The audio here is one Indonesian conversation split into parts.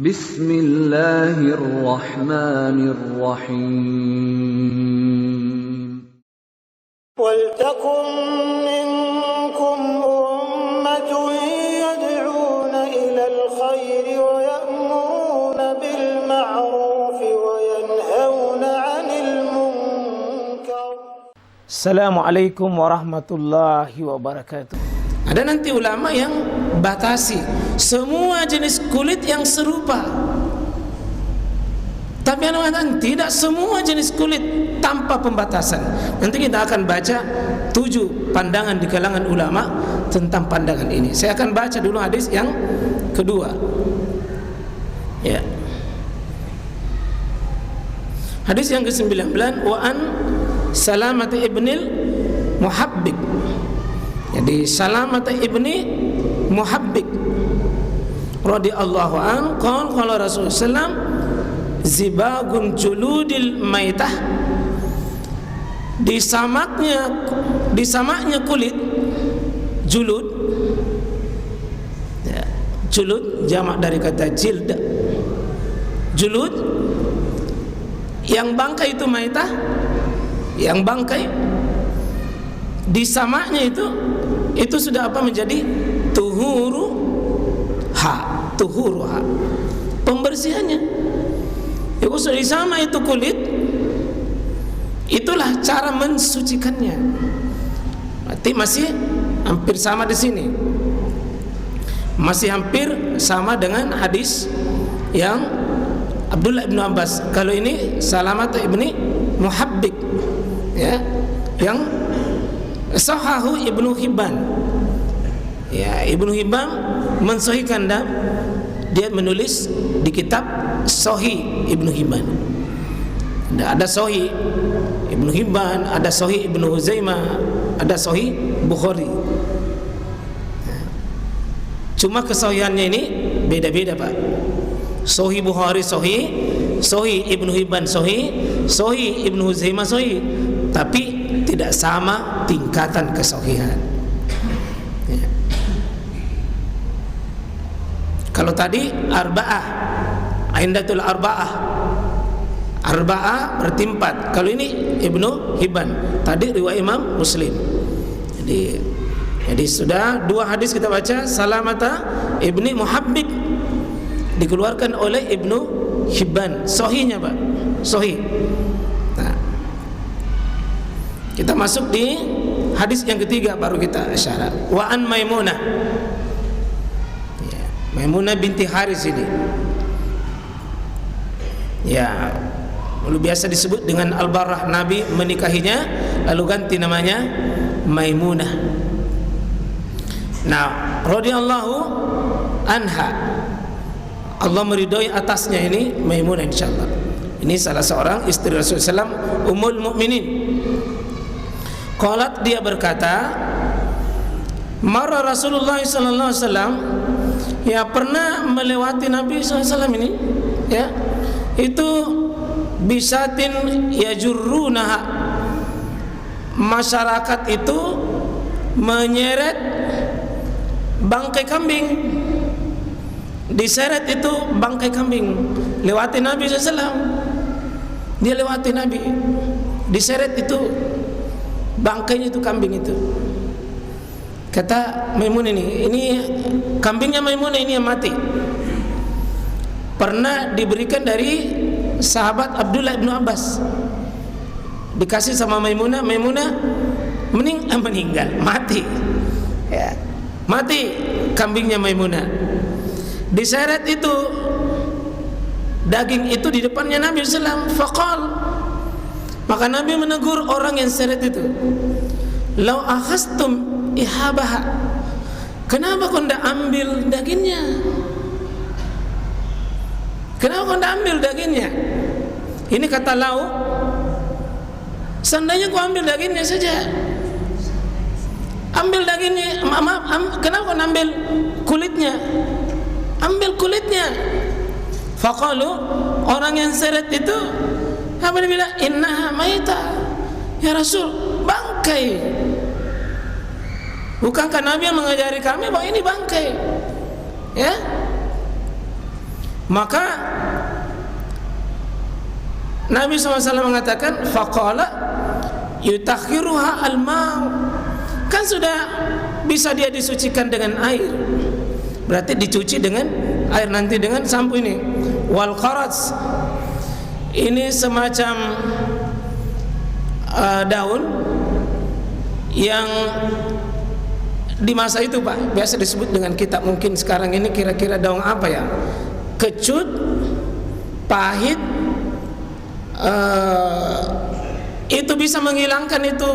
Bismillahirrahmanirrahim. وَلْتَكُنْ مِنْكُمْ أُمَّةٌ يَدْعُونَ إِلَى الْخَيْرِ وَيَأْمُرُونَ بِالْمَعْرُوفِ وَيَنْهَوْنَ عَنِ الْمُنْكَرِ. Assalamualaikum warahmatullahi wabarakatuh. Ada nanti ulama yang batasi semua jenis kulit yang serupa. Tapi tidak semua jenis kulit tanpa pembatasan. Nanti kita akan baca 7 pandangan di kalangan ulama tentang pandangan ini. Saya akan baca dulu hadis yang kedua. Ya. Hadis yang ke-19, wa an Salamah ibnil Muhabbik. Jadi Salamah ibni Muhabbik radhiyallahu an qala Rasulullah sallam zibagun juludil maitah, disamaknya kulit julud, ya, julud jamak dari kata jild, julud yang bangkai itu maitah, yang bangkai disamaknya itu sudah apa menjadi tuhuruha, pembersihannya. Ibu sudah disama itu kulit, itulah cara mensucikannya. Berarti masih hampir sama di sini, masih hampir sama dengan hadis yang Abdullah bin Abbas. Kalau ini Salamah ibni Muhabbik, ya, yang sahahu Ibnu Hibban. Ya, Ibnu Hibban mensahihkan, dia menulis di kitab Sahih Ibnu Hibban. Ada Sahih Ibnu Hibban, ada Sahih Ibnu Huzaimah, ada Sahih Bukhari. Cuma kesahihannya ini beda-beda, Pak. Sahih Bukhari sahih, Sahih Ibnu Hibban sahih, Sahih Ibnu Huzaimah sahih, tapi tidak sama tingkatan kesahihan. Ya. Kalau tadi arba'ah, Aindatul arba'ah bertimpat. Kalau ini Ibnu Hibban, tadi riwayat Imam Muslim. Jadi sudah 2 hadis kita baca. Salamata ibni Muhabbik dikeluarkan oleh Ibnu Hibban, sahihnya, Pak, sahih. Nah, kita masuk di hadis yang ketiga, baru kita isyarat. Wa an Maimunah, ya, Maimunah binti Haris ini, ya, dulu biasa disebut dengan Al-Barrah. Nabi menikahinya lalu ganti namanya Maimunah. Nah, radhiyallahu anha, Allah meridhoi atasnya ini Maimunah insyaallah. Ini salah seorang istri Rasulullah SAW, Ummul Mukminin. Qalat, dia berkata, marra Rasulullah sallallahu alaihi wasallam, ya, pernah melewati Nabi sallallahu alaihi wasallam ini, ya, itu bisatin yajurrunaha, masyarakat itu menyeret bangkai kambing, diseret itu bangkai kambing, lewati Nabi SAW. Dia lewati Nabi, diseret itu bangkainya itu kambing itu. Kata Maimunah, ini kambingnya Maimunah ini yang mati, pernah diberikan dari sahabat Abdullah bin Abbas, dikasih sama Maimunah. Maimunah meninggal, mati, ya, mati kambingnya Maimunah. Diseret itu daging itu di depannya Nabi SAW. Faqal, maka Nabi menegur orang yang seret itu, lau akhastum ihabaha, kenapa kau tidak ambil dagingnya? Kenapa kau tidak ambil dagingnya? Ini kata lau, seandainya kau ambil dagingnya saja, ambil dagingnya, kenapa kau ambil kulitnya? Ambil kulitnya. Faqalu, orang yang seret itu apa dia bilang? Innaha maita, ya Rasul, bangkai. Bukankah Nabi yang mengajari kami bahwa ini bangkai? Ya. Maka Nabi SAW mengatakan, faqala yutakhiruha al-ma'u, kan sudah bisa dia disucikan dengan air, berarti dicuci dengan air nanti dengan sampo ini. Wal kharaj, ini semacam daun yang di masa itu Pak biasa disebut dengan kitab, mungkin sekarang ini kira-kira daun apa ya, kecut, pahit, itu bisa menghilangkan itu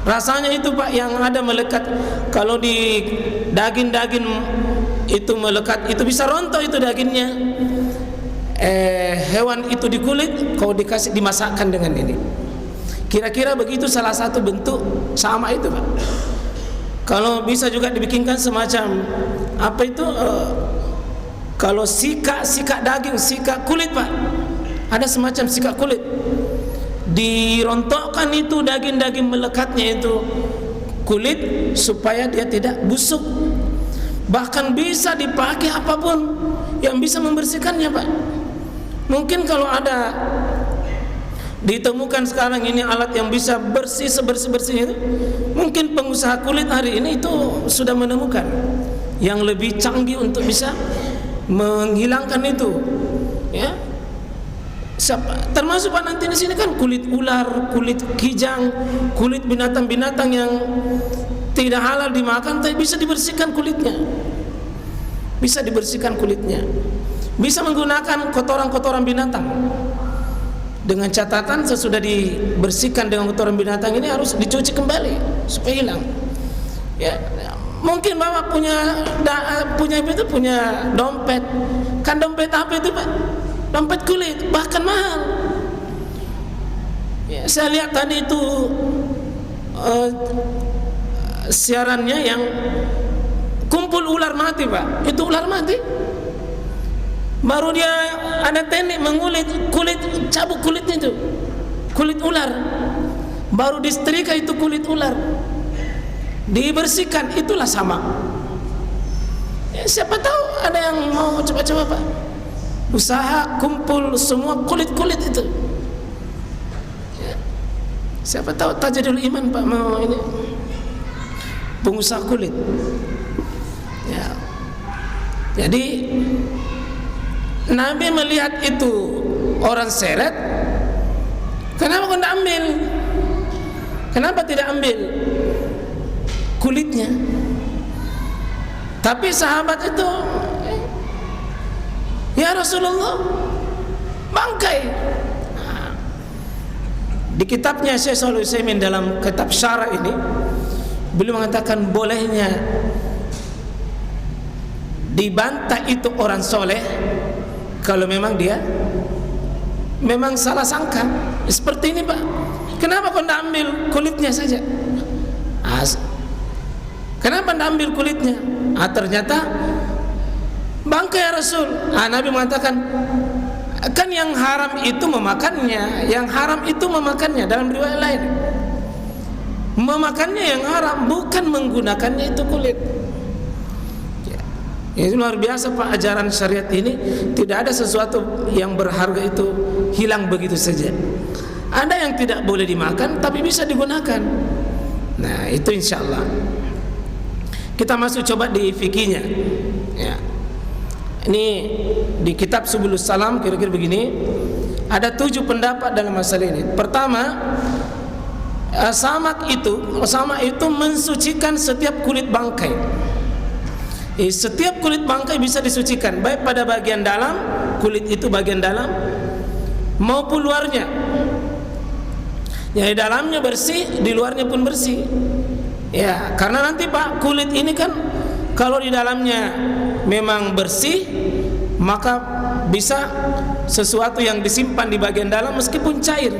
rasanya itu Pak yang ada melekat. Kalau di daging-daging itu melekat, itu bisa rontok itu dagingnya. Hewan itu di kulit, kau dikasih dimasakkan dengan ini. Kira-kira begitu salah satu bentuk sama itu Pak. Kalau bisa juga dibikinkan semacam apa itu, kalau sikat daging, sikat kulit Pak, ada semacam sikat kulit, dirontokkan itu daging-daging melekatnya itu kulit supaya dia tidak busuk. Bahkan bisa dipakai apapun yang bisa membersihkannya Pak. Mungkin kalau ada ditemukan sekarang ini alat yang bisa bersih sebersih-bersih itu, mungkin pengusaha kulit hari ini itu sudah menemukan yang lebih canggih untuk bisa menghilangkan itu, ya. Termasuk Pak nanti di sini kan kulit ular, kulit kijang, kulit binatang-binatang yang tidak halal dimakan, tapi bisa dibersihkan kulitnya. Bisa dibersihkan kulitnya. Bisa menggunakan kotoran-kotoran binatang. Dengan catatan sesudah dibersihkan dengan kotoran binatang ini harus dicuci kembali supaya hilang. Ya, mungkin Bapak punya dompet. Kan dompet apa itu Pak? Dompet kulit, bahkan mahal. Ya, saya lihat tadi itu siarannya yang kumpul ular mati Pak. Itu ular mati. Baru dia ada teknik mengulit kulit, cabut kulitnya itu, kulit ular. Baru disetrika itu kulit ular, dibersihkan, itulah sama. Ya, siapa tahu ada yang mau coba-coba Pak, usaha kumpul semua kulit-kulit itu. Ya. Siapa tahu tajadul iman Pak mau ini pengusaha kulit. Ya. Jadi Nabi melihat itu orang seret, kenapa kau tidak ambil? Kenapa tidak ambil kulitnya? Tapi sahabat itu, ya Rasulullah, bangkai. Nah, di kitabnya Syekh Shalih Utsaimin dalam kitab Syarah ini, beliau mengatakan bolehnya dibantah itu orang soleh kalau memang dia memang salah sangka. Seperti ini Pak, kenapa kau tidak ambil kulitnya saja? Kenapa tidak ambil kulitnya? Ternyata bangkai ya Rasul. Nabi mengatakan, kan yang haram itu memakannya, yang haram itu memakannya. Dalam riwayat lain, memakannya yang haram, bukan menggunakannya itu kulit. Ini luar biasa Pak, ajaran syariat ini tidak ada sesuatu yang berharga itu hilang begitu saja. Ada yang tidak boleh dimakan tapi bisa digunakan. Nah itu insya Allah. Kita masuk coba di fikihnya. Ya. Ini di kitab Subulus Salam kira-kira begini. Ada 7 pendapat dalam masalah ini. Pertama, samak itu mensucikan setiap kulit bangkai. Setiap kulit bangkai bisa disucikan, baik pada bagian dalam, kulit itu bagian dalam, maupun luarnya. Yang di dalamnya bersih, di luarnya pun bersih. Ya, karena nanti Pak, kulit ini kan kalau di dalamnya memang bersih, maka bisa sesuatu yang disimpan di bagian dalam meskipun cair.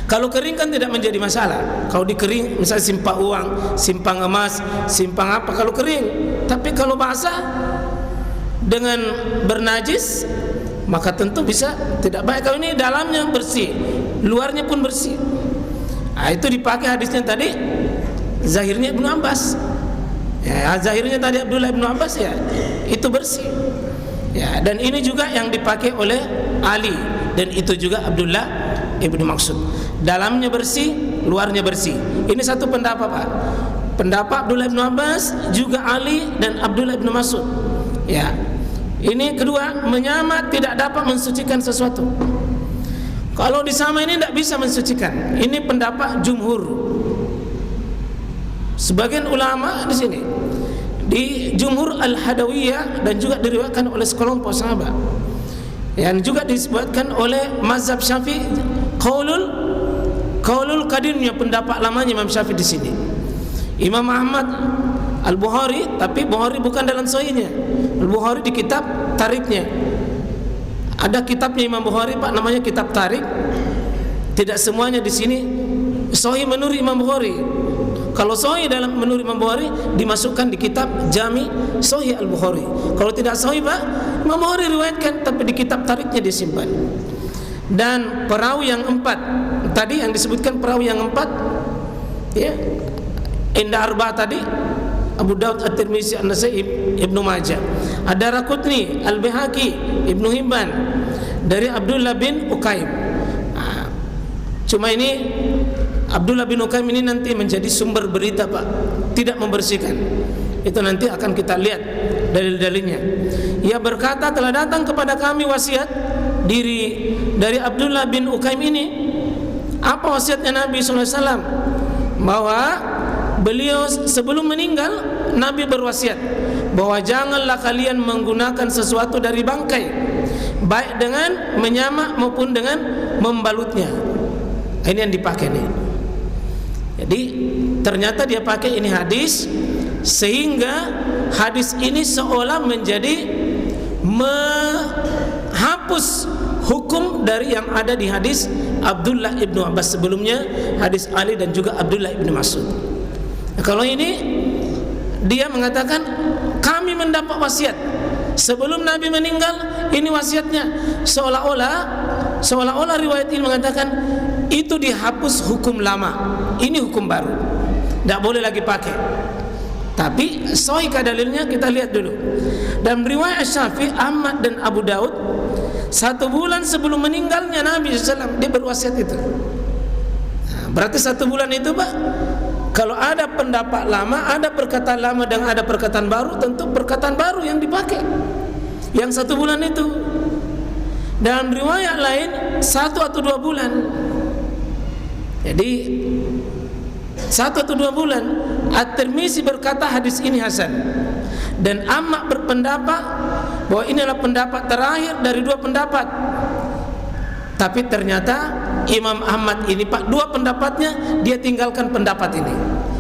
Kalau kering kan tidak menjadi masalah. Kalau dikering, misalnya simpan uang, simpan emas, simpan apa, kalau kering. Tapi kalau basah dengan bernajis, maka tentu bisa tidak baik. Kalau ini dalamnya bersih, luarnya pun bersih. Itu dipakai hadisnya tadi, zahirnya Ibnu Abbas. Ya, zahirnya tadi Abdullah Ibnu Abbas ya, itu bersih. Ya, dan ini juga yang dipakai oleh Ali, dan itu juga Abdullah ibnu Mas'ud. Dalamnya bersih, luarnya bersih. Ini satu pendapat, Pak. Pendapat Abdullah ibnu Abbas, juga Ali dan Abdullah ibnu Mas'ud. Ya. Ini kedua, menyama tidak dapat mensucikan sesuatu. Kalau disama ini tidak bisa mensucikan. Ini pendapat jumhur. Sebagian ulama di sini, di jumhur al-Hadawiyah, dan juga diriwayatkan oleh sekelompok sahabat, yang juga disebutkan oleh mazhab Syafi'i, qaulul qadimnya, pendapat lamanya Imam Syafi'i di sini. Imam Ahmad Al-Bukhari, tapi Bukhari bukan dalam sahihnya. Al-Bukhari di kitab tariknya. Ada kitabnya Imam Bukhari, Pak, namanya kitab tarik. Tidak semuanya di sini sahih menurut Imam Bukhari. Kalau sahih dalam menurut Imam Bukhari dimasukkan di kitab Jami Sahih Al-Bukhari. Kalau tidak sahih, Pak, Imam Bukhari riwayatkan tapi di kitab tariknya disimpan. Dan perawi yang 4 tadi yang disebutkan, perawi yang 4 ya, Inda Arba tadi, Abu Daud, At-Tirmizi, An-Nasai, Ibnu Majah. Ada Rakutni, Al-Bihaqi, Ibnu Hibban dari Abdullah bin Ukaim. Cuma ini Abdullah bin Ukaim ini nanti menjadi sumber berita, Pak, tidak membersihkan. Itu nanti akan kita lihat dalil-dalilnya. Ia berkata, telah datang kepada kami wasiat diri dari Abdullah bin Ukaim ini. Apa wasiatnya Nabi SAW? Bahwa beliau sebelum meninggal, Nabi berwasiat bahwa janganlah kalian menggunakan sesuatu dari bangkai, baik dengan menyamak maupun dengan membalutnya. Ini yang dipakai nih. Jadi ternyata dia pakai ini hadis, sehingga hadis ini seolah menjadi menghapus hukum dari yang ada di hadis Abdullah ibnu Abbas sebelumnya, hadis Ali dan juga Abdullah ibnu Mas'ud. Kalau ini dia mengatakan kami mendapat wasiat sebelum Nabi meninggal, ini wasiatnya, seolah-olah riwayat ini mengatakan itu dihapus hukum lama, ini hukum baru, tidak boleh lagi pakai. Tapi sahih dalilnya kita lihat dulu. Dalam riwayat Syafi'i, Ahmad dan Abu Daud, 1 bulan sebelum meninggalnya Nabi SAW dia berwasiat itu. Berarti 1 bulan itu, Pak, kalau ada pendapat lama, ada perkataan lama dan ada perkataan baru, tentu perkataan baru yang dipakai. Yang 1 bulan itu. Dalam riwayat lain 1 atau 2 bulan. Jadi 1 atau 2 bulan. At-Tirmizi berkata hadis ini hasan, dan Ahmad berpendapat bahwa ini adalah pendapat terakhir dari 2 pendapat. Tapi ternyata Imam Ahmad ini, Pak, 2 pendapatnya dia tinggalkan pendapat ini.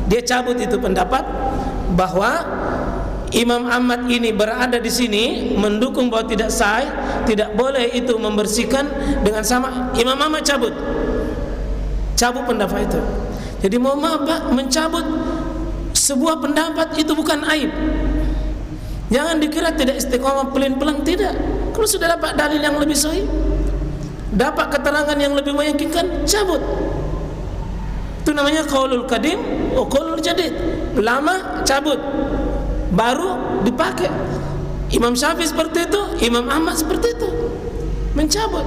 Dia cabut itu pendapat bahwa Imam Ahmad ini berada di sini mendukung bahwa tidak sah, tidak boleh itu membersihkan dengan sama. Imam Ahmad cabut pendapat itu. Jadi mohon maaf, Pak, mencabut sebuah pendapat itu bukan aib. Jangan dikira tidak istiqomah pelin-pelan, tidak. Kalau sudah dapat dalil yang lebih sahih, dapat keterangan yang lebih meyakinkan, cabut. Itu namanya qaulul qadim wa qaulul jadid. Lama cabut, baru dipakai. Imam Syafi'i seperti itu, Imam Ahmad seperti itu, mencabut.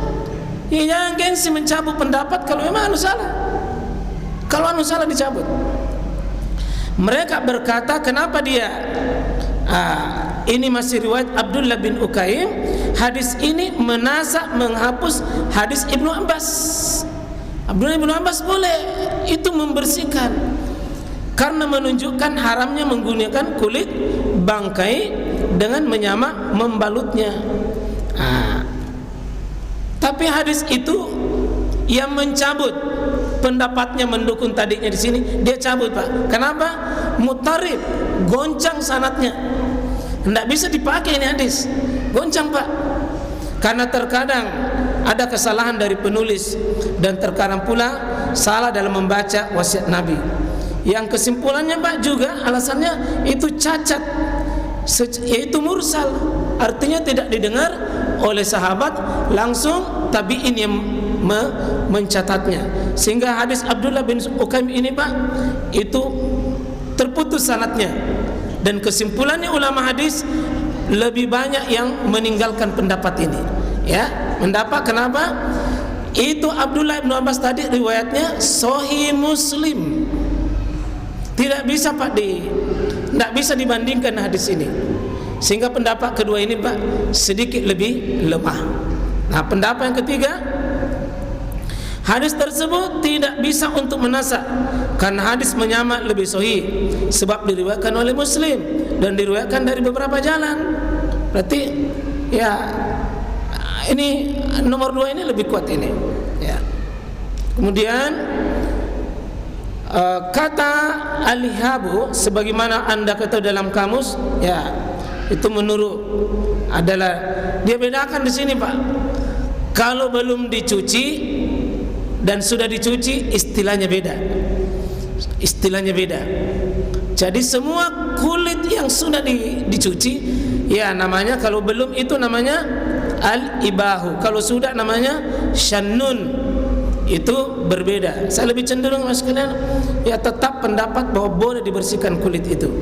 Ya, jangan gengsi mencabut pendapat kalau memang anu salah. Kalau anu salah dicabut. Mereka berkata, kenapa dia ini masih riwayat Abdullah bin Ukaim, hadis ini menasak, menghapus hadis Ibnu Abbas. Abdullah bin Abbas boleh itu membersihkan, karena menunjukkan haramnya menggunakan kulit bangkai dengan menyamak membalutnya. Tapi hadis itu yang mencabut pendapatnya mendukung tadinya di sini, dia cabut, Pak. Kenapa? Mutarib, goncang sanadnya, tidak bisa dipakai ini hadis, goncang, Pak. Karena terkadang ada kesalahan dari penulis, dan terkadang pula salah dalam membaca wasiat Nabi. Yang kesimpulannya, Pak, juga alasannya itu cacat, yaitu mursal, artinya tidak didengar oleh sahabat langsung, tabi'in yang mencatatnya. Sehingga hadis Abdullah bin Ukaim ini, Pak, itu terputus sanadnya. Dan kesimpulannya ulama hadis, lebih banyak yang meninggalkan pendapat ini. Ya, pendapat kenapa? Itu Abdullah bin Abbas tadi riwayatnya Sahih Muslim. Tidak bisa Pak tidak bisa dibandingkan hadis ini. Sehingga pendapat kedua ini Pak sedikit lebih lemah. Nah, pendapat yang ketiga, hadis tersebut tidak bisa untuk menasak karena hadis menyamak lebih sahih sebab diriwayatkan oleh Muslim dan diriwayatkan dari beberapa jalan. Berarti ya ini nomor 2 ini lebih kuat ini. Ya. Kemudian kata al-ihabu sebagaimana Anda ketahui dalam kamus, ya itu menurut adalah dia bedakan di sini Pak. Kalau belum dicuci dan sudah dicuci istilahnya beda. Istilahnya beda. Jadi semua kulit yang sudah dicuci ya namanya, kalau belum itu namanya al-ibahu. Kalau sudah namanya syannun. Itu berbeda. Saya lebih cenderung Mas sekalian ya tetap pendapat bahwa boleh dibersihkan kulit itu.